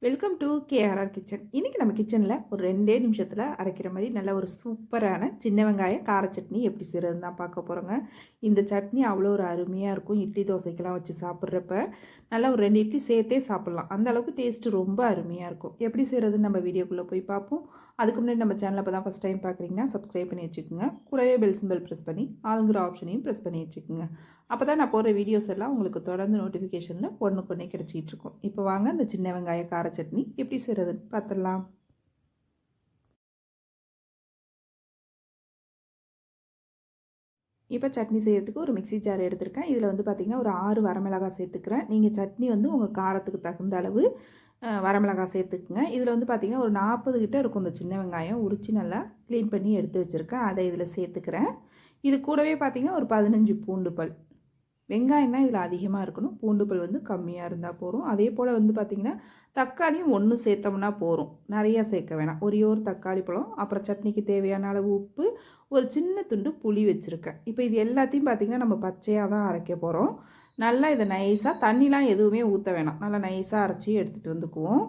Welcome to KRR kitchen. இன்றைக்கி நம்ம கிச்சனில் ஒரு 2 நிமிஷத்தில் அரைக்கிற மாதிரி நல்ல ஒரு சூப்பரான சின்ன வெங்காய கார சட்னி எப்படி செய்கிறதுன்னு தான் பார்க்க போகிறோங்க. இந்த சட்னி அவ்வளோ ஒரு அருமையாக இருக்கும். இட்லி தோசைக்கெல்லாம் வச்சு சாப்பிட்றப்ப நல்லா ஒரு 2 இட்லி சேர்த்தே சாப்பிட்லாம். அந்த அளவுக்கு டேஸ்ட்டு ரொம்ப அருமையாக இருக்கும். எப்படி செய்கிறதுன்னு நம்ம வீடியோக்குள்ளே போய் பார்ப்போம். அதுக்கு முன்னாடி நம்ம சேனலை இப்போ தான் ஃபஸ்ட் டைம் பார்க்குறீங்கன்னா சப்ஸ்கிரைப் பண்ணி வச்சுக்கோங்க. கூடவே பெல் சிம்பல் ப்ரெஸ் பண்ணி ஆளுங்கிற ஆப்ஷனையும் ப்ரெஸ் பண்ணி வச்சுக்கோங்க. அப்போ தான் நான் போகிற வீடியோஸ் எல்லாம் உங்களுக்கு தொடர்ந்து நோட்டிஃபிகேஷனில் ஒன்றுக்கு கிடச்சிட்டு இருக்கும். இப்போ வாங்க இந்த சின்ன வெங்காய கார சட்னி எப்படி செய்கிறதுன்னு பார்த்துடலாம். இப்போ சட்னி செய்கிறதுக்கு ஒரு மிக்சி ஜார் எடுத்திருக்கேன். இதில் வந்து பார்த்திங்கன்னா ஒரு 6 வரமிளகாய் சேர்த்துக்கிறேன். நீங்கள் சட்னி வந்து உங்கள் காரத்துக்கு தகுந்த அளவு வரமிளகாய் சேர்த்துக்குங்க. இதில் வந்து பார்த்திங்கன்னா ஒரு 40 கிட்ட இருக்கும் இந்த சின்ன வெங்காயம் உரித்து நல்லா க்ளீன் பண்ணி எடுத்து வச்சுருக்கேன். அதை இதில் சேர்த்துக்கிறேன். இது கூடவே பார்த்திங்கன்னா ஒரு 15 பூண்டு பல். வெங்காயம் தான் இதில் அதிகமாக இருக்கணும். பூண்டு பல் வந்து கம்மியாக இருந்தால் போதும். அதே போல் வந்து பார்த்திங்கன்னா தக்காளியும் 1 சேர்த்தோம்னா போதும். நிறையா சேர்க்க வேணாம். ஒரே ஒரு தக்காளி பழம், அப்புறம் சட்னிக்கு தேவையான அளவு உப்பு, ஒரு சின்ன துண்டு புளி வச்சுருக்கேன். இப்போ இது எல்லாத்தையும் பார்த்திங்கன்னா நம்ம பச்சையாக தான் அரைக்க போகிறோம். நல்லா இதை நைஸாக தண்ணிலாம் எதுவுமே ஊற்ற வேணாம். நல்லா நைஸாக அரைச்சி எடுத்துகிட்டு வந்துக்குவோம்.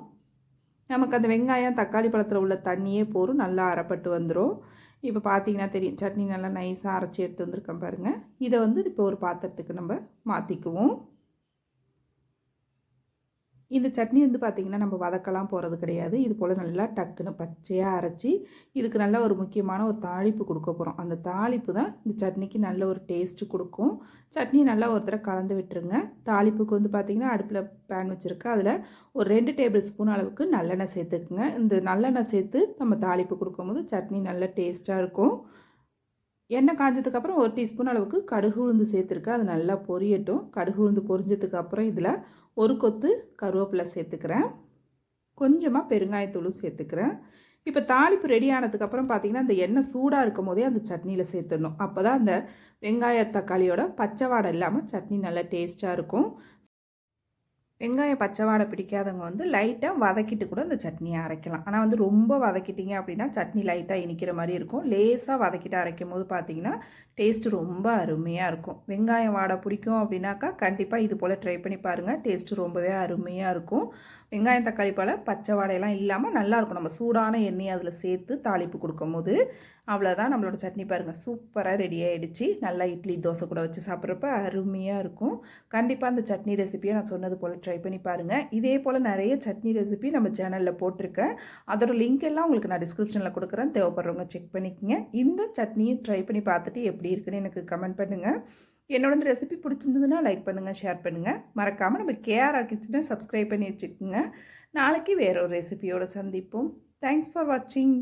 நமக்கு அந்த வெங்காயம் தக்காளி பழத்தில் உள்ள தண்ணியே போதும், நல்லா அரைப்பட்டு வந்துடும். இப்போ பார்த்தீங்கன்னா தெரியும், சட்னி நல்லா நைஸாக அரைச்சி எடுத்து வந்திருக்கேன் பாருங்கள். இதை வந்து இப்போ ஒரு பாத்திரத்துக்கு நம்ம மாற்றிக்குவோம். இந்த சட்னி வந்து பார்த்திங்கன்னா நம்ம வதக்கலாம் போகிறது கிடையாது. இது போல் நல்லா டக்குன்னு பச்சையாக அரைச்சி இதுக்கு நல்ல ஒரு முக்கியமான ஒரு தாளிப்பு கொடுக்க போகிறோம். அந்த தாளிப்பு தான் இந்த சட்னிக்கு நல்ல ஒரு டேஸ்ட்டு கொடுக்கும். சட்னி நல்லா ஒரு தடவை கலந்து விட்டுருங்க. தாளிப்புக்கு வந்து பார்த்திங்கன்னா அடுப்பில் பேன் வச்சுருக்கேன். அதில் ஒரு 2 டேபிள் ஸ்பூன் அளவுக்கு நல்லெண்ணெய் சேர்த்துக்குங்க. இந்த நல்லெண்ணெய் சேர்த்து நம்ம தாளிப்பு கொடுக்கும்போது சட்னி நல்ல டேஸ்ட்டாக இருக்கும். எண்ணெய் காஞ்சதுக்கப்புறம் 1 டீஸ்பூன் அளவுக்கு கடுகு உளுந்து சேர்த்துருக்கேன். அது நல்லா பொரியட்டும். கடுகு உளுந்து பொரிஞ்சதுக்கப்புறம் இதில் ஒரு கொத்து கருவேப்பிலை சேர்த்துக்கிறேன். கொஞ்சமாக பெருங்காயத்தூளும் சேர்த்துக்கிறேன். இப்போ தாளிப்பு ரெடி ஆனதுக்கப்புறம் பார்த்திங்கன்னா அந்த எண்ணெய் சூடாக இருக்கும் போதே அந்த சட்னியில் சேர்த்துடணும். அப்போ தான் அந்த வெங்காய தக்காளியோட பச்சை வாடை இல்லாமல் சட்னி நல்லா டேஸ்ட்டாக இருக்கும். வெங்காயம் பச்சை வாடை பிடிக்காதவங்க வந்து லைட்டாக வதக்கிட்டு கூட இந்த சட்னியை அரைக்கலாம். ஆனால் வந்து ரொம்ப வதக்கிட்டிங்க அப்படின்னா சட்னி லைட்டாக இனிக்கிற மாதிரி இருக்கும். லேசாக வதக்கிட்டு அரைக்கும் போது பார்த்திங்கன்னா டேஸ்ட்டு ரொம்ப அருமையாக இருக்கும். வெங்காயம் வாடை பிடிக்கும் அப்படின்னாக்கா கண்டிப்பாக இது போல் ட்ரை பண்ணி பாருங்கள். டேஸ்ட்டு ரொம்பவே அருமையாக இருக்கும். வெங்காயம் தக்காளி போல் பச்சை வாடையெல்லாம் இல்லாமல் நல்லாயிருக்கும். நம்ம சூடான எண்ணெயை அதில் சேர்த்து தாளிப்பு கொடுக்கும் போது அவ்வளோதான், நம்மளோட சட்னி பாருங்கள் சூப்பராக ரெடி ஆகிடுச்சு. நல்லா இட்லி தோசை கூட வச்சு சாப்பிட்றப்ப அருமையாக இருக்கும். கண்டிப்பாக அந்த சட்னி ரெசிப்பியை நான் சொன்னது போல் ட்ரை பண்ணி பாருங்கள். இதே போல் நிறைய சட்னி ரெசிபி நம்ம சேனலில் போட்டிருக்கேன். அதோட லிங்க் எல்லாம் உங்களுக்கு நான் டிஸ்கிரிப்ஷனில் கொடுக்குறேன். தேவைப்படுறவங்க செக் பண்ணிக்கோங்க. இந்த சட்னியை ட்ரை பண்ணி பார்த்துட்டு எப்படி இருக்குன்னு எனக்கு கமெண்ட் பண்ணுங்கள். என்னோட இந்த ரெசிபி பிடிச்சிருந்ததுன்னா லைக் பண்ணுங்கள், ஷேர் பண்ணுங்கள். மறக்காமல் நம்ம கேஆர்ஆர் கிச்சனை சப்ஸ்கிரைப் பண்ணி வச்சுக்கோங்க. நாளைக்கு வேற ஒரு ரெசிபியோடு சந்திப்போம். தேங்க்ஸ் ஃபார் வாட்சிங்.